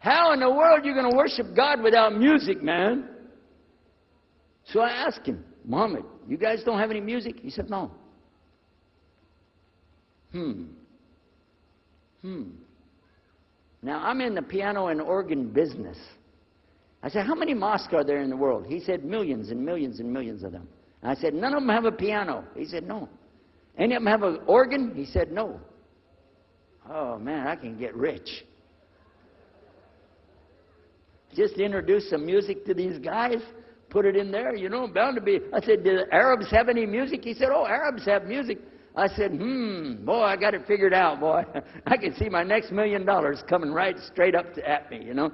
How in the world are you going to worship God without music, man? So I asked him, Muhammad, you guys don't have any music? He said, no. Now, I'm in the piano and organ business. I said, how many mosques are there in the world? He said, millions and millions and millions of them. I said, none of them have a piano. He said, no. Any of them have an organ? He said, no. Oh, man, I can get rich. Just introduce some music to these guys, put it in there, you know, bound to be. I said, do the Arabs have any music? He said, oh, Arabs have music. I said, boy, I got it figured out, boy. I can see my next $1 million coming right straight up at me, you know.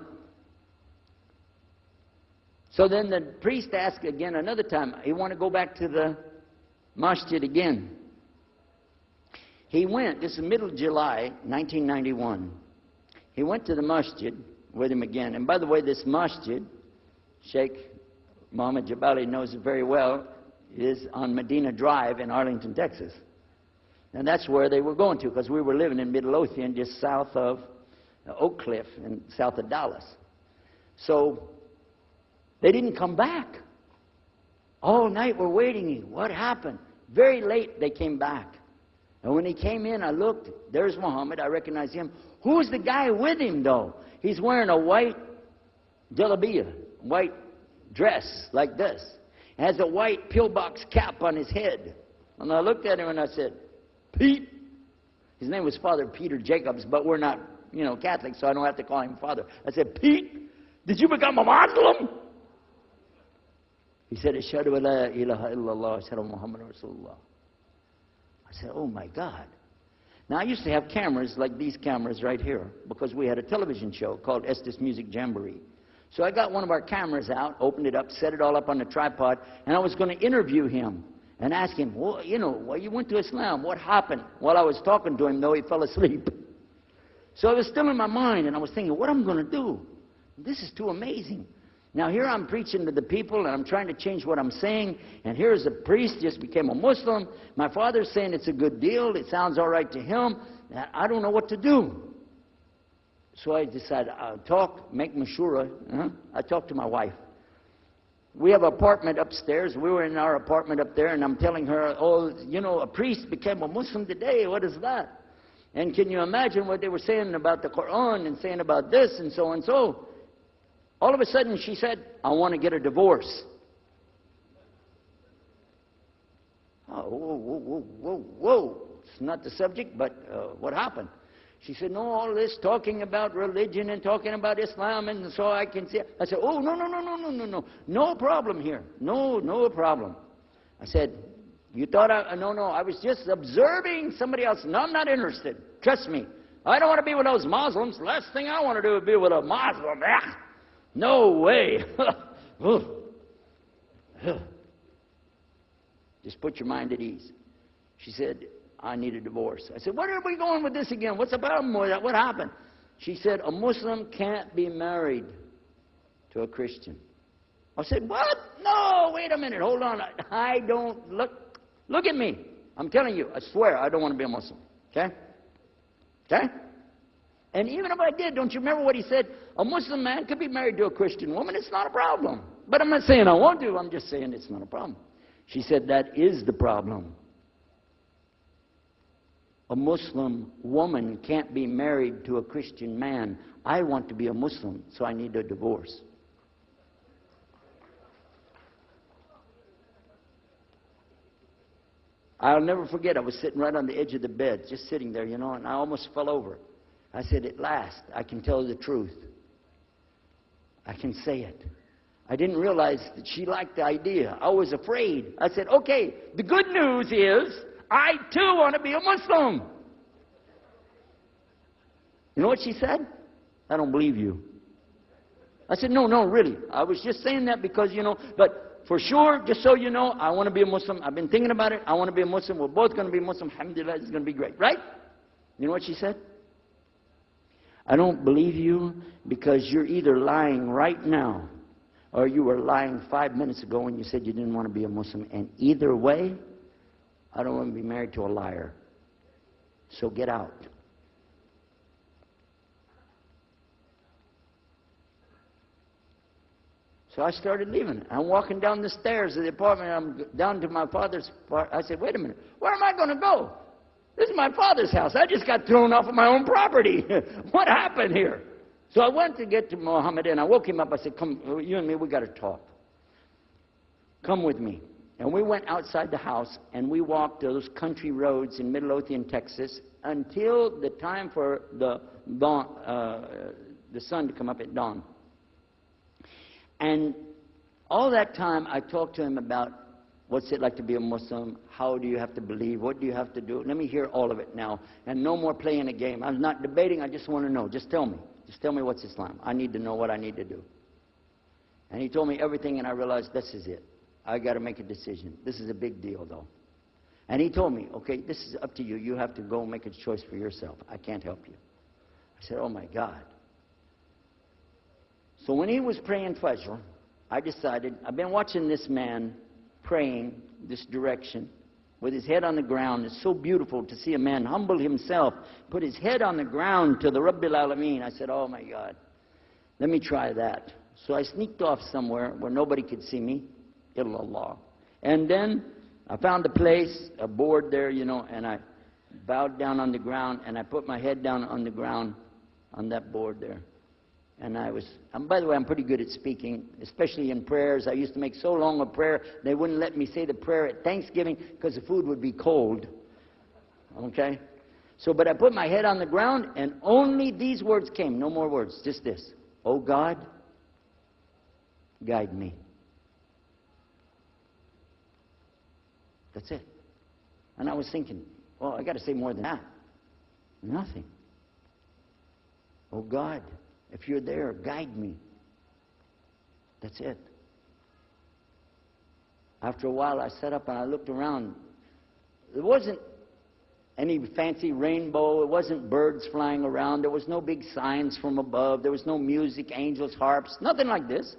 So then the priest asked again another time, he wanted to go back to the masjid again. He went, this is middle of July, 1991. He went to the masjid with him again. And by the way, this masjid, Sheikh Mohammed Jabali knows it very well, is on Medina Drive in Arlington, Texas. And that's where they were going to, because we were living in Midlothian, just south of Oak Cliff and south of Dallas. So they didn't come back. All night we're waiting. What happened? Very late they came back. And when he came in, I looked. There's Muhammad. I recognized him. Who's the guy with him, though? He's wearing a white jalabiyah, white dress like this. Has a white pillbox cap on his head. And I looked at him and I said, Pete. His name was Father Peter Jacobs, but we're not, you know, Catholics, so I don't have to call him Father. I said, Pete, did you become a Muslim? He said, Ashhadu an la ilaha illallah, Ashhadu Muhammad Rasulullah. I said, oh my God. Now, I used to have cameras like these cameras right here because we had a television show called Estes Music Jamboree. So I got one of our cameras out, opened it up, set it all up on the tripod, and I was going to interview him and ask him, well, you know, well, you went to Islam. What happened? While I was talking to him, though, he fell asleep. So it was still in my mind, and I was thinking, what am I going to do? This is too amazing. Now, here I'm preaching to the people, and I'm trying to change what I'm saying, and here's a priest, just became a Muslim. My father's saying it's a good deal. It sounds all right to him. I don't know what to do. So I decided I'll talk, make mashura. I talked to my wife. We have an apartment upstairs. We were in our apartment up there, and I'm telling her, oh, you know, a priest became a Muslim today. What is that? And can you imagine what they were saying about the Quran and saying about this and so and so? All of a sudden, she said, I want to get a divorce. Oh, whoa. It's not the subject, but what happened? She said, no, all this talking about religion and talking about Islam, and so I can see. I said, oh, no. No problem here. No problem. I said, you thought no, I was just observing somebody else. No, I'm not interested. Trust me. I don't want to be with those Muslims. Last thing I want to do is be with a Muslim. No way. Just put your mind at ease. She said, I need a divorce. I said, where are we going with this again? What's the problem with that? What happened? She said, a Muslim can't be married to a Christian. I said, what? No, wait a minute. Hold on. I don't look at me. I'm telling you, I swear I don't want to be a Muslim. Okay? Okay? And even if I did, don't you remember what he said? A Muslim man could be married to a Christian woman. It's not a problem. But I'm not saying I won't do. I'm just saying it's not a problem. She said, that is the problem. A Muslim woman can't be married to a Christian man. I want to be a Muslim, so I need a divorce. I'll never forget, I was sitting right on the edge of the bed, just sitting there, you know, and I almost fell over. I said, at last, I can tell the truth. I can say it. I didn't realize that she liked the idea. I was afraid. I said, okay, the good news is, I too want to be a Muslim. You know what she said? I don't believe you. I said, no, really. I was just saying that because, you know, but for sure, just so you know, I want to be a Muslim. I've been thinking about it. I want to be a Muslim. We're both going to be Muslim. Alhamdulillah, it's going to be great. Right? You know what she said? I don't believe you because you're either lying right now or you were lying 5 minutes ago when you said you didn't want to be a Muslim. And either way, I don't want to be married to a liar. So get out. So I started leaving. I'm walking down the stairs of the apartment. I'm down to my father's part. I said, wait a minute, where am I going to go? This is my father's house. I just got thrown off of my own property. What happened here? So I went to get to Muhammad, and I woke him up. I said, come, you and me, we got to talk. Come with me. And we went outside the house, and we walked those country roads in Midlothian, Texas, until the time for the dawn, the sun to come up at dawn. And all that time, I talked to him about what's it like to be a Muslim, how do you have to believe, what do you have to do. Let me hear all of it now, and no more playing a game. I'm not debating, I just want to know. Just tell me. Just tell me what's Islam. I need to know what I need to do. And he told me everything, and I realized this is it. I got to make a decision. This is a big deal, though. And he told me, okay, this is up to you. You have to go make a choice for yourself. I can't help you. I said, oh, my God. So when he was praying Fajr, I decided, I've been watching this man praying this direction with his head on the ground. It's so beautiful to see a man humble himself, put his head on the ground to the Rabbil Alameen. I said, oh, my God, let me try that. So I sneaked off somewhere where nobody could see me. Illallah. And then I found a place, a board there, you know, and I bowed down on the ground, and I put my head down on the ground on that board there. And by the way, I'm pretty good at speaking, especially in prayers. I used to make so long a prayer, they wouldn't let me say the prayer at Thanksgiving because the food would be cold. Okay? So, but I put my head on the ground, and only these words came, no more words, just this. Oh God, guide me. That's it. And I was thinking, well, I got to say more than that. Nothing. Oh God, if you're there, guide me. That's it. After a while, I sat up and I looked around. There wasn't any fancy rainbow. It wasn't birds flying around. There was no big signs from above. There was no music, angels, harps, nothing like this.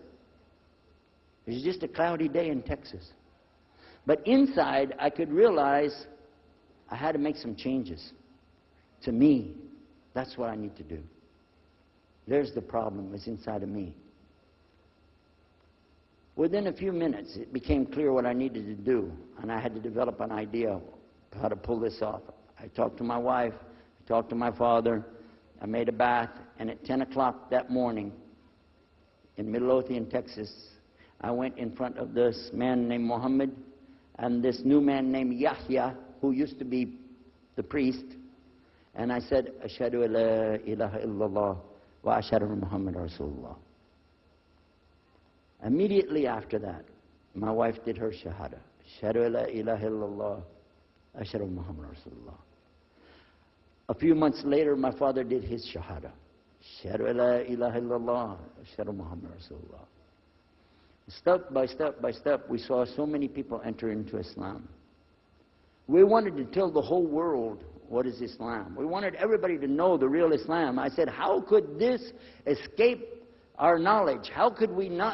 It was just a cloudy day in Texas. But inside, I could realize I had to make some changes. To me, that's what I need to do. There's the problem, it's inside of me. Within a few minutes, it became clear what I needed to do, and I had to develop an idea of how to pull this off. I talked to my wife, I talked to my father, I made a bath, and at 10 o'clock that morning in Midlothian, Texas, I went in front of this man named Muhammad and this new man named Yahya, who used to be the priest, and I said, Ashhadu an la ilaha illallah wa ashhadu anna Muhammad Rasulullah. Immediately after that, my wife did her shahada. Ashhadu an la ilaha illallah, ashhadu anna Muhammad Rasulullah. A few months later, my father did his shahada. Ashhadu an la ilaha illallah, ashhadu anna Muhammad Rasulullah. Step by step by step, we saw so many people enter into Islam. We wanted to tell the whole world what is Islam. We wanted everybody to know the real Islam. I said, how could this escape our knowledge? How could we not